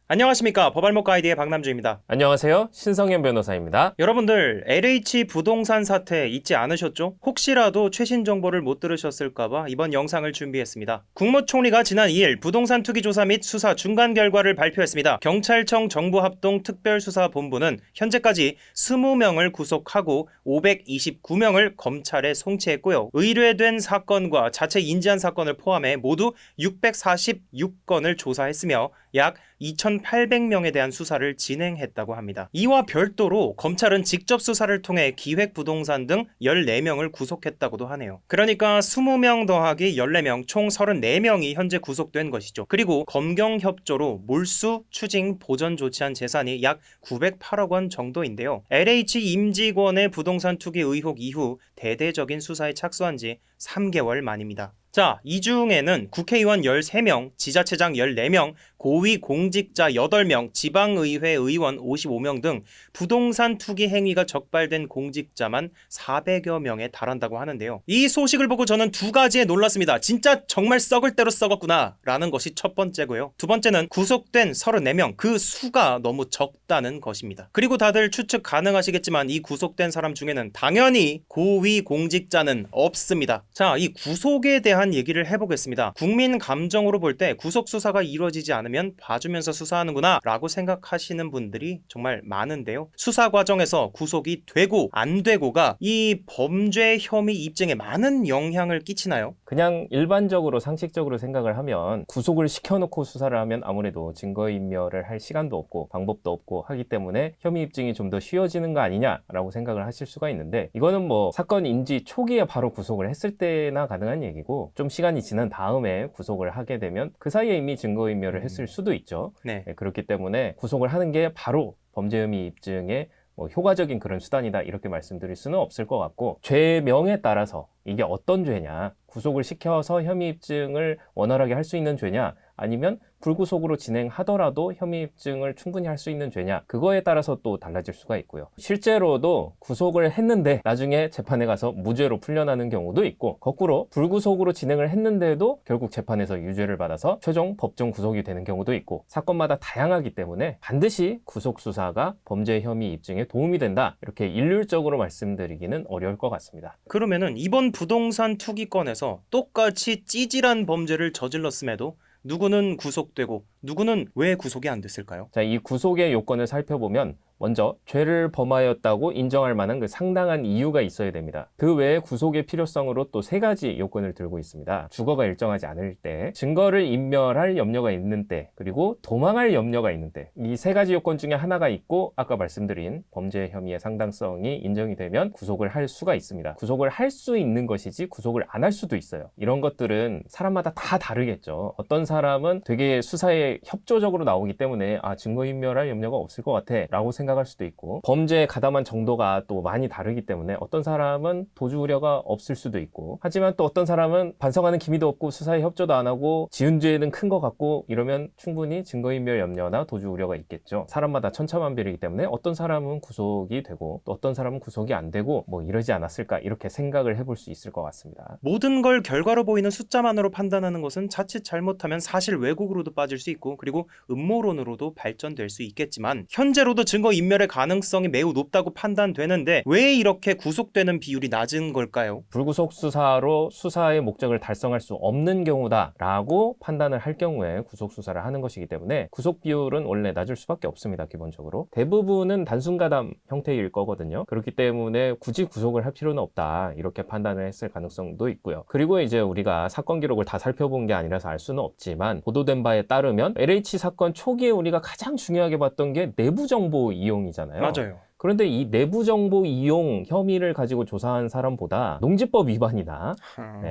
안녕하십니까. 법알목 가이드의 박남주입니다. 안녕하세요. 신성현 변호사입니다. 여러분들 LH 부동산 사태 잊지 않으셨죠? 혹시라도 최신 정보를 못 들으셨을까봐 이번 영상을 준비했습니다. 국무총리가 지난 2일 부동산 투기 조사 및 수사 중간 결과를 발표했습니다. 경찰청 정부합동 특별수사본부는 현재까지 20명을 구속하고 529명을 검찰에 송치했고요. 의뢰된 사건과 자체 인지한 사건을 포함해 모두 646건을 조사했으며 약 2,800명에 대한 수사를 진행했다고 합니다. 이와 별도로 검찰은 직접 수사를 통해 기획부동산 등 14명을 구속했다고도 하네요. 그러니까 20명 더하기 14명 총 34명이 현재 구속된 것이죠. 그리고 검경협조로 몰수, 추징, 보전 조치한 재산이 약 908억 원 정도인데요. LH 임직원의 부동산 투기 의혹 이후 대대적인 수사에 착수한 지 3개월 만입니다. 자, 이 중에는 국회의원 13명, 지자체장 14명, 고위공직자 8명, 지방의회 의원 55명 등 부동산 투기 행위가 적발된 공직자만 400여 명에 달한다고 하는데요. 이 소식을 보고 저는 두 가지에 놀랐습니다. 진짜 정말 썩을 대로 썩었구나 라는 것이 첫 번째고요. 두 번째는 구속된 34명, 그 수가 너무 적다는 것입니다. 그리고 다들 추측 가능하시겠지만 이 구속된 사람 중에는 당연히 고위공직자는 없습니다. 자, 이 구속에 대한 얘기를 해보겠습니다. 국민 감정으로 볼 때 구속 수사가 이루어지지 않으면 봐주면서 수사하는구나 라고 생각하시는 분들이 정말 많은데요. 수사 과정에서 구속이 되고 안 되고가 이 범죄 혐의 입증에 많은 영향을 끼치나요? 그냥 일반적으로 상식적으로 생각을 하면 구속을 시켜놓고 수사를 하면 아무래도 증거인멸을 할 시간도 없고 방법도 없고 하기 때문에 혐의 입증이 좀 더 쉬워지는 거 아니냐라고 생각을 하실 수가 있는데, 이거는 뭐 사건 인지 초기에 바로 구속을 했을 때나 가능한 얘기고, 좀 시간이 지난 다음에 구속을 하게 되면 그 사이에 이미 증거인멸을 했을 수도 있죠. 네. 그렇기 때문에 구속을 하는 게 바로 범죄 혐의 입증에 효과적인 그런 수단이다 이렇게 말씀드릴 수는 없을 것 같고, 죄명에 따라서 이게 어떤 죄냐, 구속을 시켜서 혐의 입증을 원활하게 할 수 있는 죄냐, 아니면 불구속으로 진행하더라도 혐의 입증을 충분히 할 수 있는 죄냐, 그거에 따라서 또 달라질 수가 있고요. 실제로도 구속을 했는데 나중에 재판에 가서 무죄로 풀려나는 경우도 있고, 거꾸로 불구속으로 진행을 했는데도 결국 재판에서 유죄를 받아서 최종 법정 구속이 되는 경우도 있고, 사건마다 다양하기 때문에 반드시 구속 수사가 범죄 혐의 입증에 도움이 된다 이렇게 일률적으로 말씀드리기는 어려울 것 같습니다. 그러면은 이번 부동산 투기건에서 똑같이 찌질한 범죄를 저질렀음에도 누구는 구속되고 누구는 왜 구속이 안 됐을까요? 자, 이 구속의 요건을 살펴보면 먼저 죄를 범하였다고 인정할 만한 그 상당한 이유가 있어야 됩니다. 그 외에 구속의 필요성으로 또 3가지 요건을 들고 있습니다. 주거가 일정하지 않을 때, 증거를 인멸할 염려가 있는 때, 그리고 도망할 염려가 있는 때, 이 3가지 요건 중에 하나가 있고 아까 말씀드린 범죄 혐의의 상당성이 인정이 되면 구속을 할 수가 있습니다. 구속을 할 수 있는 것이지 구속을 안 할 수도 있어요. 이런 것들은 사람마다 다 다르겠죠. 어떤 사람은 되게 수사에 협조적으로 나오기 때문에 증거인멸할 염려가 없을 것 같아 라고 생각할 수도 있고, 범죄에 가담한 정도가 또 많이 다르기 때문에 어떤 사람은 도주 우려가 없을 수도 있고, 하지만 또 어떤 사람은 반성하는 기미도 없고 수사에 협조도 안 하고 지은 죄는 큰 것 같고, 이러면 충분히 증거인멸 염려나 도주 우려가 있겠죠. 사람마다 천차만별이기 때문에 어떤 사람은 구속이 되고 또 어떤 사람은 구속이 안 되고 이러지 않았을까 이렇게 생각을 해볼 수 있을 것 같습니다. 모든 걸 결과로 보이는 숫자만으로 판단하는 것은 자칫 잘못하면 사실 왜곡으로도 빠질 수 있고, 그리고 음모론으로도 발전될 수 있겠지만 현재로도 증거 인멸의 가능성이 매우 높다고 판단되는데 왜 이렇게 구속되는 비율이 낮은 걸까요? 불구속 수사로 수사의 목적을 달성할 수 없는 경우다라고 판단을 할 경우에 구속 수사를 하는 것이기 때문에 구속 비율은 원래 낮을 수밖에 없습니다. 기본적으로 대부분은 단순 가담 형태일 거거든요. 그렇기 때문에 굳이 구속을 할 필요는 없다 이렇게 판단을 했을 가능성도 있고요. 그리고 이제 우리가 사건 기록을 다 살펴본 게 아니라서 알 수는 없지만, 보도된 바에 따르면 LH 사건 초기에 우리가 가장 중요하게 봤던 게 내부 정보 이용이잖아요. 맞아요. 그런데 이 내부 정보 이용 혐의를 가지고 조사한 사람보다 농지법 위반이나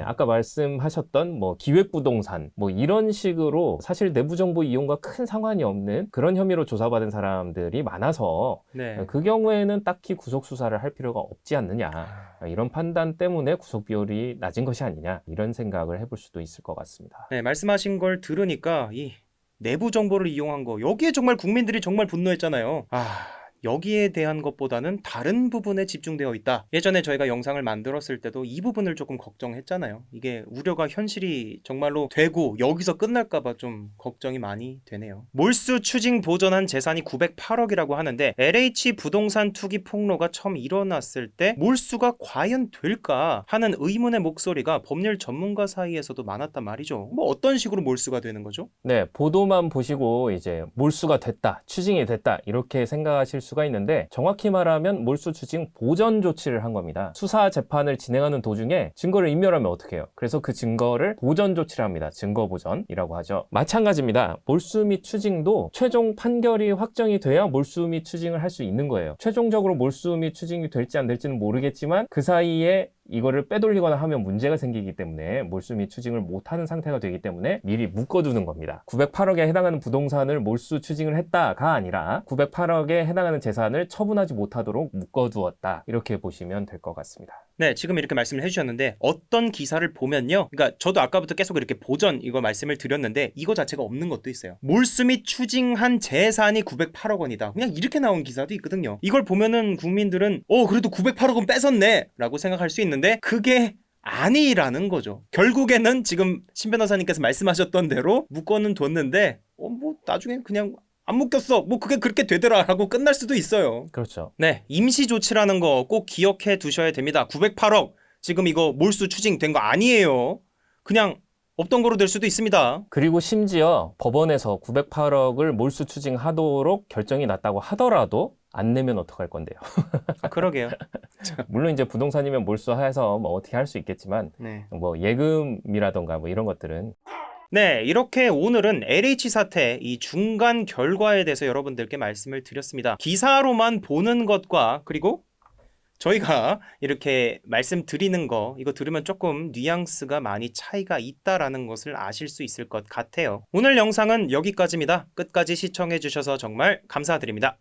아까 말씀하셨던 기획부동산 이런 식으로 사실 내부 정보 이용과 큰 상관이 없는 그런 혐의로 조사받은 사람들이 많아서 네. 그 경우에는 딱히 구속 수사를 할 필요가 없지 않느냐, 이런 판단 때문에 구속 비율이 낮은 것이 아니냐 이런 생각을 해볼 수도 있을 것 같습니다. 네, 말씀하신 걸 들으니까 이 내부 정보를 이용한 거, 여기에 정말 국민들이 정말 분노했잖아요. 여기에 대한 것보다는 다른 부분에 집중되어 있다. 예전에 저희가 영상을 만들었을 때도 이 부분을 조금 걱정했잖아요. 이게 우려가 현실이 정말로 되고 여기서 끝날까봐 좀 걱정이 많이 되네요. 몰수 추징 보전한 재산이 908억이라고 하는데 LH 부동산 투기 폭로가 처음 일어났을 때 몰수가 과연 될까 하는 의문의 목소리가 법률 전문가 사이에서도 많았단 말이죠. 뭐 어떤 식으로 몰수가 되는 거죠? 네, 보도만 보시고 이제 몰수가 됐다, 추징이 됐다 이렇게 생각하실 수가 있는데 정확히 말하면 몰수 추징 보전 조치를 한 겁니다. 수사 재판을 진행하는 도중에 증거를 인멸하면 어떻게 해요? 그래서 그 증거를 보전 조치를 합니다. 증거 보전이라고 하죠. 마찬가지입니다. 몰수 및 추징도 최종 판결이 확정이 돼야 몰수 및 추징을 할 수 있는 거예요. 최종적으로 몰수 및 추징이 될지 안 될지는 모르겠지만 그 사이에 이거를 빼돌리거나 하면 문제가 생기기 때문에 몰수 및 추징을 못하는 상태가 되기 때문에 미리 묶어두는 겁니다. 908억에 해당하는 부동산을 몰수 추징을 했다가 아니라 908억에 해당하는 재산을 처분하지 못하도록 묶어두었다. 이렇게 보시면 될 것 같습니다. 네, 지금 이렇게 말씀을 해주셨는데 어떤 기사를 보면요. 그러니까 저도 아까부터 계속 이렇게 보전 이거 말씀을 드렸는데 이거 자체가 없는 것도 있어요. 몰수 및 추징한 재산이 908억 원이다. 그냥 이렇게 나온 기사도 있거든요. 이걸 보면은 국민들은 그래도 908억 원 뺏었네 라고 생각할 수 있는데 그게 아니라는 거죠. 결국에는 지금 신 변호사님께서 말씀하셨던 대로 묶어는 뒀는데 뭐 나중에 그냥 안 묶였어. 뭐 그게 그렇게 되더라 라고 끝날 수도 있어요. 그렇죠. 네, 임시 조치라는 거 꼭 기억해 두셔야 됩니다. 908억 지금 이거 몰수 추징된 거 아니에요. 그냥 없던 거로 될 수도 있습니다. 그리고 심지어 법원에서 908억을 몰수 추징하도록 결정이 났다고 하더라도 안 내면 어떡할 건데요. 그러게요. 물론 이제 부동산이면 몰수해서 뭐 어떻게 할 수 있겠지만 네. 뭐 예금이라던가 뭐 이런 것들은 네, 이렇게 오늘은 LH 사태 이 중간 결과에 대해서 여러분들께 말씀을 드렸습니다. 기사로만 보는 것과 그리고 저희가 이렇게 말씀드리는 거 이거 들으면 조금 뉘앙스가 많이 차이가 있다라는 것을 아실 수 있을 것 같아요. 오늘 영상은 여기까지입니다. 끝까지 시청해 주셔서 정말 감사드립니다.